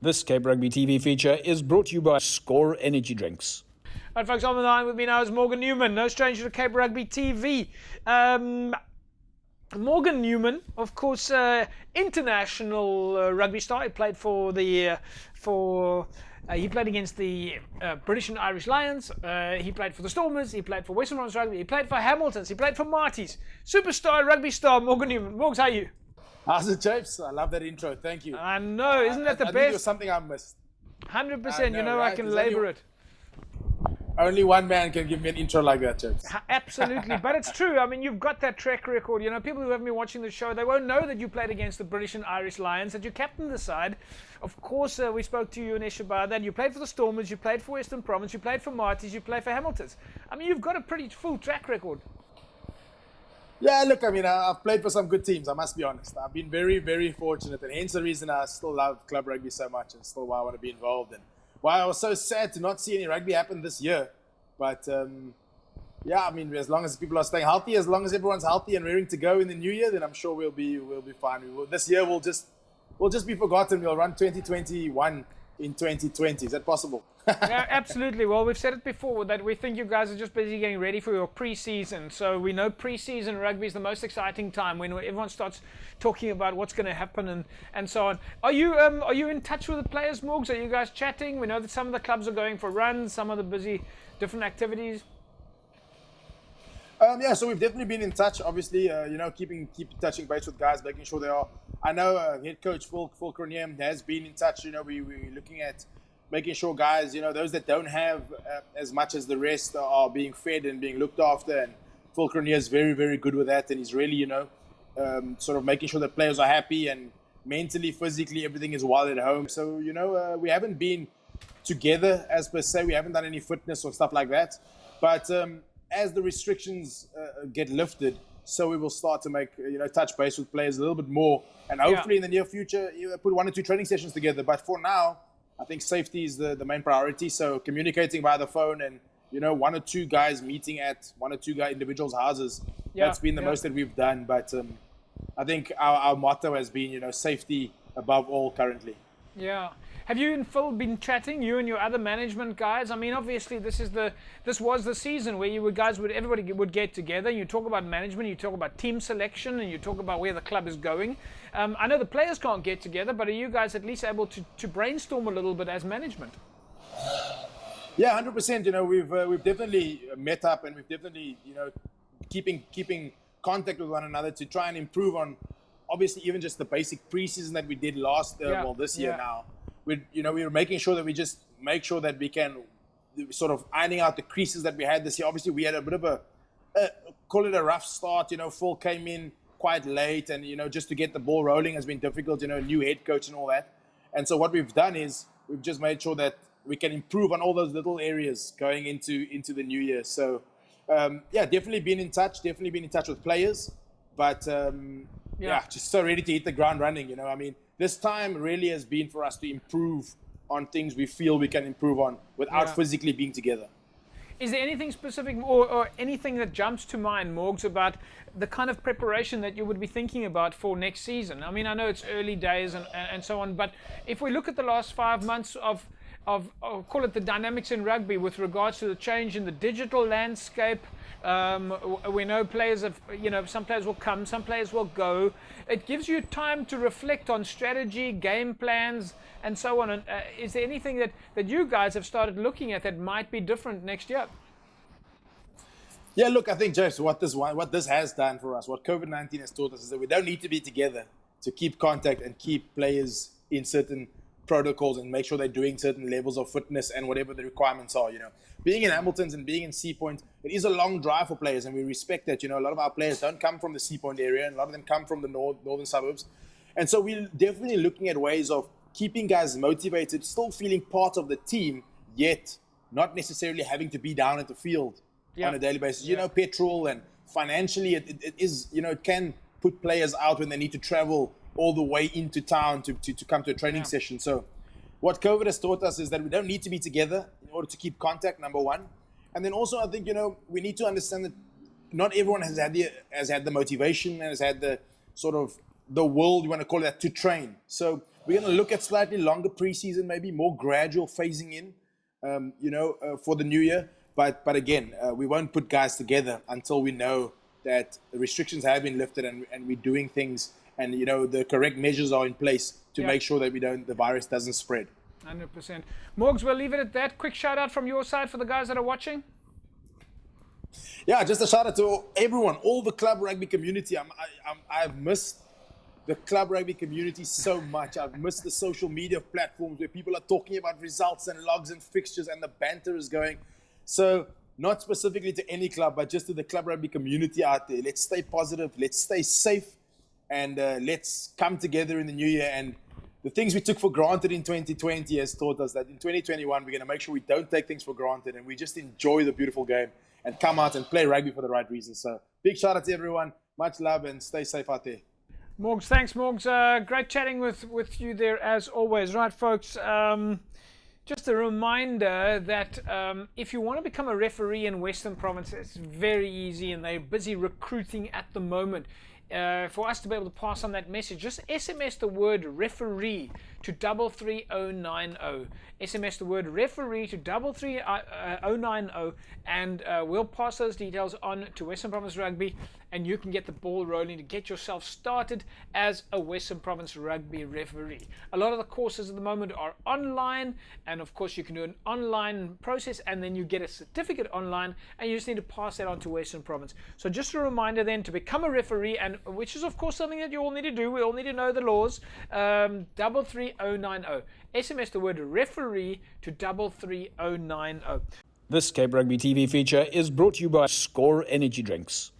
This Cape Rugby TV feature is brought to you by Score Energy Drinks. Right, folks, on the line with me now is Morgan Newman, no stranger to Cape Rugby TV. Morgan Newman, of course, international rugby star. He played for the he played against the British and Irish Lions. He played for the Stormers. He played for Western Province Rugby. He played for Hamiltons. He played for Marty's. Superstar rugby star Morgan Newman. Morgs, how are you? How's it, Japes? I love that intro. Thank you. I know, isn't that the I best? think it was something I missed. 100%. You know, right? I can There's labour it. Only one man can give me an intro like that, Japes. Absolutely, but it's true. I mean, you've got that track record. You know, people who haven't been watching the show, they won't know that you played against the British and Irish Lions, that you captained the side. Of course, we spoke to you and Ish about that. You played for the Stormers, you played for Western Province, you played for Marty's, you played for Hamiltons. I mean, you've got a pretty full track record. Yeah, look, I mean, I've played for some good teams, I must be honest. I've been very, very fortunate, and hence the reason I still love club rugby so much and still why I want to be involved, and why I was so sad to not see any rugby happen this year. But, yeah, I mean, as long as people are staying healthy, as long as everyone's healthy and raring to go in the new year, then I'm sure we'll be fine. This year we'll just be forgotten. We'll run 2021 in 2020. Is that possible? Yeah, absolutely. Well, we've said it before that we think you guys are just busy getting ready for your pre-season. So we know pre-season rugby is the most exciting time when everyone starts talking about what's going to happen and so on. Are you in touch with the players, Morgs? Are you guys chatting? We know that some of the clubs are going for runs, some of the busy different activities. Yeah, so we've definitely been in touch. Obviously, you know, keep touching base with guys, making sure they are. I know head coach Phil Cronier has been in touch. You know, we're looking at making sure guys, you know, those that don't have as much as the rest are being fed and being looked after. And Phil Cronier is very, very good with that. And he's really, you know, sort of making sure that players are happy and mentally, physically, everything is well at home. So, you know, we haven't been together as per se. We haven't done any fitness or stuff like that. But as the restrictions get lifted, so we will start to make, you know, touch base with players a little bit more. And hopefully in the near future, you put 1 or 2 training sessions together. But for now, I think safety is the main priority. So communicating by the phone and, you know, 1 or 2 guys meeting at 1 or 2 individuals' houses. That's been the most that we've done. But I think our motto has been, you know, safety above all currently. Yeah. Have you and Phil been chatting, you and your other management guys? I mean, obviously, this was the season where everybody would get together. You talk about management, you talk about team selection, and you talk about where the club is going. I know the players can't get together, but are you guys at least able to brainstorm a little bit as management? Yeah, 100%. You know, we've definitely met up, and we've definitely, you know, keeping contact with one another to try and improve on, obviously, even just the basic preseason that we did this year now. We were making sure that we just make sure that we can sort of ironing out the creases that we had this year. Obviously, we had a bit of call it a rough start. You know, Phil came in quite late, and, you know, just to get the ball rolling has been difficult. You know, new head coach and all that. And so what we've done is we've just made sure that we can improve on all those little areas going into the new year. So, yeah, definitely been in touch with players, but just so ready to hit the ground running. You know, I mean, this time really has been for us to improve on things we feel we can improve on without physically being together. Is there anything specific or anything that jumps to mind, Morgs, about the kind of preparation that you would be thinking about for next season? I mean, I know it's early days and so on, but if we look at the last 5 months of call it the dynamics in rugby with regards to the change in the digital landscape, we know players have, you know, some players will come, some players will go. It gives you time to reflect on strategy, game plans, and so on. And is there anything that you guys have started looking at that might be different next year? Yeah, look, I think, James, what this has done for us, what COVID-19 has taught us, is that we don't need to be together to keep contact and keep players in certain protocols and make sure they're doing certain levels of fitness and whatever the requirements are. You know, being in Hamiltons and being in Sea Point, it is a long drive for players, and we respect that. You know, a lot of our players don't come from the Sea Point area, and a lot of them come from the northern suburbs. And so we're definitely looking at ways of keeping guys motivated, still feeling part of the team, yet not necessarily having to be down at the field on a daily basis. You know, petrol and financially, it is, you know, it can put players out when they need to travel all the way into town to come to a training session. So what COVID has taught us is that we don't need to be together in order to keep contact, number one. And then also, I think, you know, we need to understand that not everyone has had the motivation and has had the sort of the will, you want to call it that, to train. So We're going to look at slightly longer preseason, maybe more gradual phasing in, for the new year. But again, we won't put guys together until we know that the restrictions have been lifted and we're doing things and, the correct measures are in place to make sure that the virus doesn't spread. 100%. Morgs, we'll leave it at that. Quick shout out from your side for the guys that are watching. Yeah, just a shout out to everyone, all the club rugby community. I've missed the club rugby community so much. I've missed the social media platforms where people are talking about results and logs and fixtures and the banter is going. So not specifically to any club, but just to the club rugby community out there. Let's stay positive. Let's stay safe. And let's come together in the new year. And the things we took for granted in 2020 has taught us that in 2021, we're going to make sure we don't take things for granted and we just enjoy the beautiful game and come out and play rugby for the right reasons. So big shout out to everyone. Much love and stay safe out there. Morgs, thanks, Morgs. Great chatting with you there as always. Right, folks. Just a reminder that if you want to become a referee in Western Province, it's very easy and they're busy recruiting at the moment. For us to be able to pass on that message, just SMS the word referee to 33090. SMS the word referee to 33090 and we'll pass those details on to Western Province Rugby and you can get the ball rolling to get yourself started as a Western Province Rugby referee. A lot of the courses at the moment are online and of course you can do an online process and then you get a certificate online and you just need to pass that on to Western Province. So just a reminder then to become a referee, and which is of course something that you all need to do. We all need to know the laws. 33090. SMS the word referee to 33090. This Cape Rugby TV feature is brought to you by Score Energy Drinks.